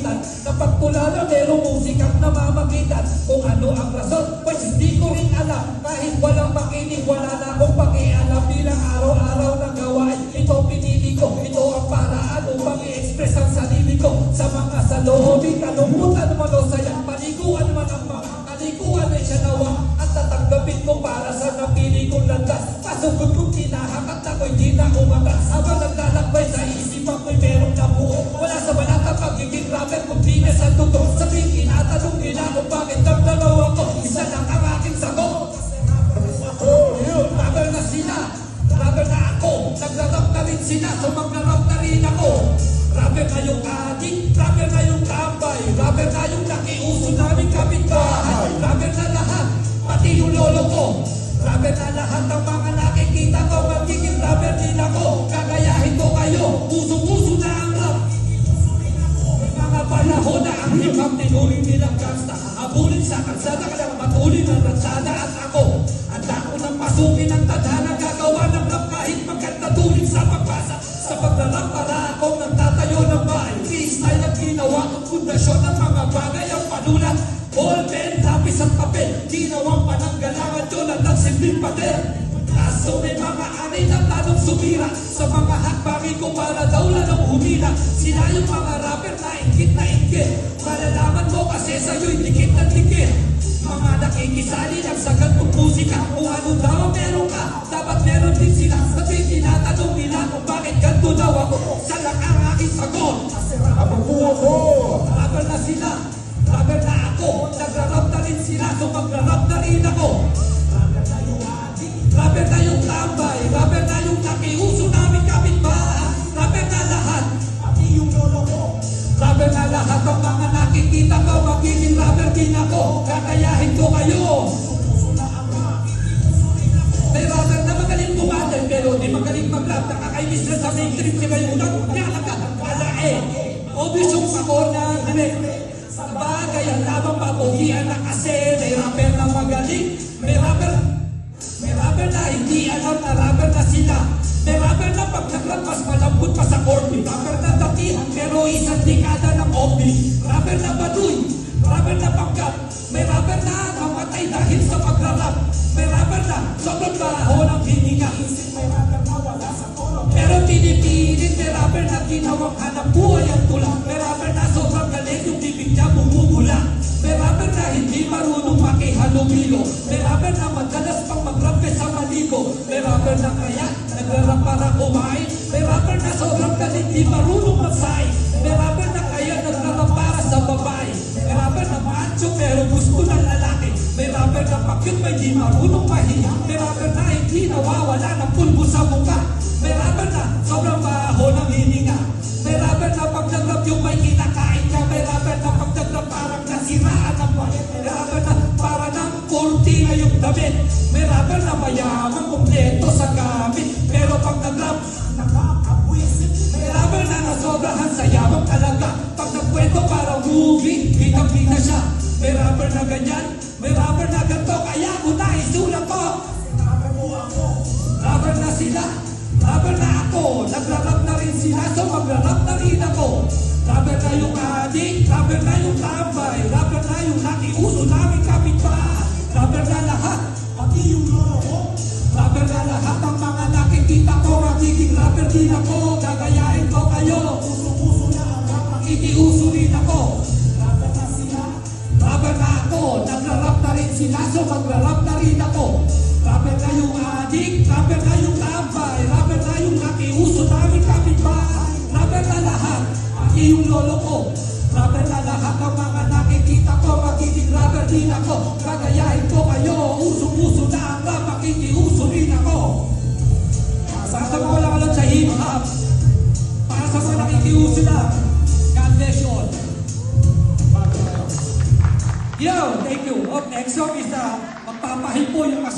pamamagitan ng pagtulala merong musikang namamagitan. Kung ano ang rason, pues hindi ko rin alam. Kahit walang makinig, wala na akong pakialam. Bilang araw-araw na gawain, ito pinili ko. Ito ang paraan upang i-express ang sarili ko. Sa mga saloobin, kalungkutan man o saya, paliguan man ang mga kaliguan ay siya nawa. At tatanggapin ko para sa napili kong landas. Pasugod kong kinahakat ako'y di na umagas. Habang naglalakbay sa isipan ko'y merong nabuo. Wala sa balat ang pagiging rapper kung di na sa totoo. Sabihin tinatanong nila kung bakit ang dalawa ko. Isa lang ang aking sagot. Rapper na sila, rapper na ako. Nagrarap na rin sila, so magrarap na rin ako. Rapper na yung adik, rapper na yung tambay. Rapper na yung nakiuso namin kapitbahay. Rapper na lahat, pati yung lolo ko. Rapper na lahat ng mga nakikita ko. Magiging rapper din ako. Kagayahin ko kayo, usong-uso na ang rap. Mga panahon na ang hip-hop tinuring nilang gangsta. Habulin sa kalsada ka lang matulin ang ratsada. At ako, handa ko nang pasukin ang tadhana. Gagawa ng rap kahit magkatatuling sa pagbasa. Sa paglalap para akong nagtatayo ng bahay. Freestyle ang ginawa kong pundasyon ng mga bagay ang panulat. Ball pen, lapis at papel. Ginawang pananggalangan yun at nagsilbing pader. Kaso may mga ari na planong sumira. Sa mga hakbangin ko para daw lang humila. Sila yung mga rapper na ingkit na ingkit. Malalaman mo kasi sa'yo'y dikit na dikit. Mga nakikisali ng sagat kong musika. Kung ano daw meron ka, dapat meron din sila. Sabi tinatanong nila kung bakit ganito daw ako. Siya lang ang aking sagot. Abang po ako. Rapper na sila, rapper na ako. Nagrarap na rin sila, so magrarap na rin ako. Rapper na yung adik, rapper na yung tambay. Rapper na yung nakiuso namin kapitbahay. Rapper na lahat, pati yung lolo ko. Rapper na lahat ng mga nakikita ko. Magiging rapper din ako. Kakayahin ko kayo. May rapper na magaling bumatal pero di magaling mag-rap. Nakakainis na sa mainstream si kayo lang. Kaya wala eh. Obvious yung sakor na sa bagay ang labang papugian na kasi may rapper na magaling. May rapper na hindi alam na rapper na sila. May rapper na pag nag-rap mas malambot pa sa chord. May rapper na datihan pero isang dekada ng obli. Rapper na baduy, rapper na pangkat. May rapper na namatay dahil sa pag-rap. May rapper na sobrang baho ng hininga. May rapper na wala sa kolong pero pinipilit. May rapper na ginawang hanap buhay ang tula. May rapper na sobrang galing yung bibig niya bumubula. May rapper na hindi marunong makihalumilo. May rapper na madalas pang mag-rap sa maligo. May rapper na kaya nag-rap para kumain. May rapper na sobrang galing di marunong magsain. May rapper na kaya nag-rap para sa babae. May rapper na macho pero gusto ng lalaki. May rapper na pakit may di marunong mahiya. May rapper na hindi nawawala ng pulbo sa mukha. May rapper na sobrang baho ng hininga. May rapper na pag nag-rap yung may kinakain ka. May rapper na pag nag-rap parang nasiraan ang palit. May rapper na para ng kurtina yung damit. May rapper na mayaman kompleto sa gamit. Pero pag nag-rap, nakakabwisit. May rapper na nasobrahan sa yabang talaga. Pag nagkwento parang movie, kitang-kita siya. May rapper na ganyan, may rapper na ganito. Kaya ko na isulat ko. Rapper mo ako, rapper na sila. Rapper na ako, nagrarap na rin sila, so magrarap na rin ako. Rapper na yung adik, rapper na yung tambay. Rapper na yung nakiuso namin kapitbahay. Rapper na lahat, pati yung lolo ko. Rapper na lahat ang mga nakikita ko. Magiging rapper din ako, gagayain ko kayo. Uso-uso na ang rap, makiki-uso rin ako. Rapper na sila, rapper na ako. Nagrarap na rin sila, so magrarap na rin ako. Rapper na yung adik, rapper na yung tambay. Rapper na yung nakiuso namin kapitbahay. Rapper na lahat, pati yung lolo ko. Rapper na lahat ng mga nakikita ko. Magiging rapper din ako, kagayahin